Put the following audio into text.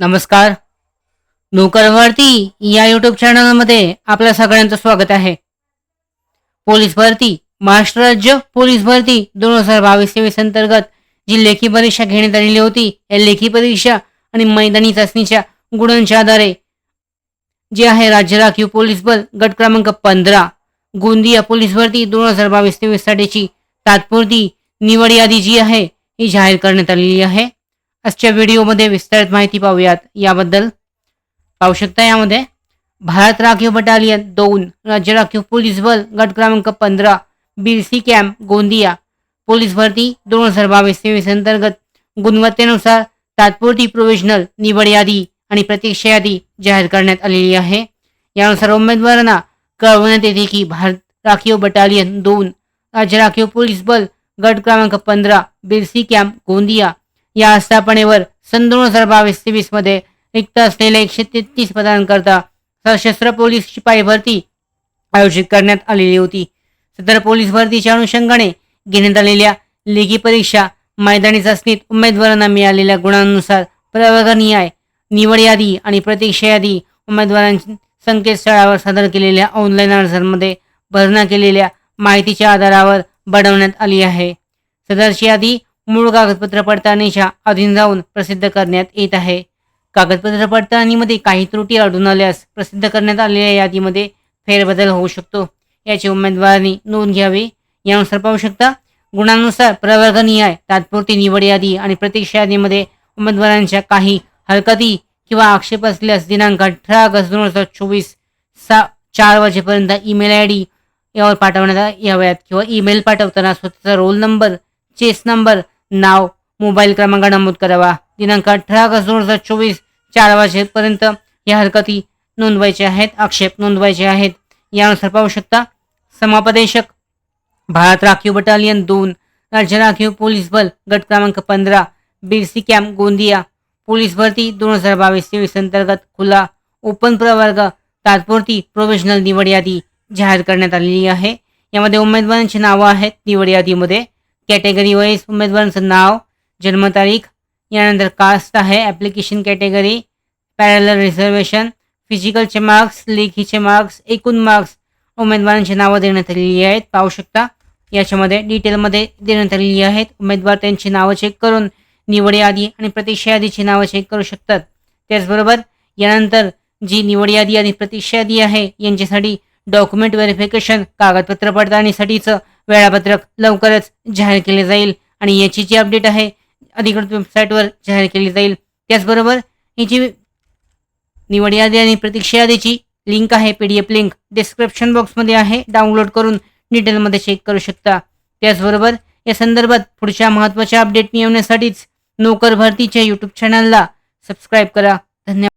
नमस्कार. नोकर भरती या यूट्यूब चॅनलमध्ये आपल्या सगळ्यांचं स्वागत आहे. पोलीस भरती महाराष्ट्र राज्य पोलीस भरती 2022-23 अंतर्गत जी लेखी परीक्षा घेण्यात आलेली होती, या लेखी परीक्षा आणि मैदानी चाचणीच्या गुणांच्या आधारे जे आहे राज्य राखीव पोलीस बल गट क्रमांक 15 गोंदिया पोलीस भरती 2022-23 साठीची तात्पुरती निवड यादी जी आहे ही जाहीर करण्यात आलेली आहे. आजच्या व्हिडिओमध्ये विस्तारित माहिती पाहूयात. याबद्दल पाहू शकता. यामध्ये भारत राखीव बटालियन 2 राज्य राखीव पोलीस बल गट क्रमांक 15 बीसी कॅम्प गोंदिया पोलीस भरती 2022-23 अंतर्गत गुणवत्तेनुसार तात्पुरती प्रोव्हिजनल निवड यादी आणि प्रतीक्षा यादी जाहीर करण्यात आलेली आहे. यानुसार उमेदवारांना कळवण्यात येते की भारत राखीव बटालियन 2 राज्य राखीव पोलीस बल गट क्रमांक 15 बिरसी कॅम्प गोंदिया या आस्थापनेवर सन 2022-23 मध्ये रिक्त असलेल्या 133 पदांकरता सशस्त्र पोलीस शिपाई भरती आयोजित करण्यात आलेली होती. सदर पोलीस भरतीच्या अनुषंगाने घेण्यात आलेल्या लेखी परीक्षा मैदानी चाचणीत उमेदवारांना मिळालेल्या गुणांनुसार प्रवर्गनिहाय निवड यादी आणि प्रतीक्षा यादी उमेदवारांच्या संकेतस्थळावर सादर केलेल्या ऑनलाईन अर्जांमध्ये भरणा केलेल्या माहितीच्या आधारावर बनवण्यात आली आहे. सदरची यादी मूळ कागदपत्र पडताळणीच्या अधीन राहून प्रसिद्ध करण्यात येत आहे. कागदपत्र पडताळणीमध्ये काही त्रुटी आढळून आल्यास प्रसिद्ध करण्यात आलेल्या यादीमध्ये फेरबदल होऊ शकतो, याची उमेदवारांनी नोंद घ्यावी. यानुसार पाहू शकता. गुणांनुसार प्रवर्गनिहाय तात्पुरती निवड यादी आणि प्रतीक्षा यादीमध्ये उमेदवारांच्या काही हरकती किंवा आक्षेप असल्यास दिनांक 18 ऑगस्ट 2024 4 वाजेपर्यंत ईमेल ID यावर पाठवण्यात याव्यात किंवा ईमेल पाठवताना स्वतःचा रोल नंबर, चेस नंबर, नाव, मोबाईल क्रमांक नमूद करावा. दिनांक 18 ऑगस्ट 2024 4 वाजेपर्यंत या हरकती नोंदवायच्या आहेत, आक्षेप नोंदवायचे आहेत. यानुसार पाहू शकता. समापदेशक भारत राखीव बटालियन 2 राज्य राखीव पोलीस बल गट क्रमांक 15 बिरसी कॅम्प गोंदिया पोलीस भरती 2022-23 अंतर्गत खुला ओपन प्रवर्ग तात्पुरती प्रोव्हिजनल निवड यादी जाहीर करण्यात आलेली आहे. यामध्ये उमेदवारांची नावं आहेत. निवड यादीमध्ये कॅटेगरी वाईज उमेदवारांचं नाव, जन्मतारीख, यानंतर कास्ट आहे, ॲप्लिकेशन कॅटेगरी, पॅरलल रिझर्वेशन, फिजिकलचे मार्क्स, लेखीचे मार्क्स, एकूण मार्क्स उमेदवारांची नावं देण्यात आलेली आहेत. पाहू शकता. याच्यामध्ये डिटेलमध्ये देण्यात आलेली आहेत. उमेदवार त्यांची नावं चेक करून निवड यादी आणि प्रतीक्षा यादीची नावं चेक करू शकतात. त्याचबरोबर यानंतर जी निवड यादी आणि प्रतीक्षा यादी आहे यांच्यासाठी डॉक्युमेंट व्हेरिफिकेशन कागदपत्र पडताळणीसाठीचं वेळापत्रक लवकरच जाहीर केले जाईल आणि याची जी अपडेट आहे अधिकृत वेबसाईटवर जाहीर केली जाईल. त्याचबरोबर ही जी निवड यादी आणि प्रतीक्षा यादीची लिंक आहे, PDF लिंक डिस्क्रिप्शन बॉक्समध्ये आहे. डाउनलोड करून डिटेलमध्ये चेक करू शकता. त्याचबरोबर या संदर्भात पुढच्या महत्त्वाच्या अपडेट मिळवण्यासाठीच नोकर भरतीच्या यूट्यूब चॅनलला सबस्क्राईब करा. धन्यवाद.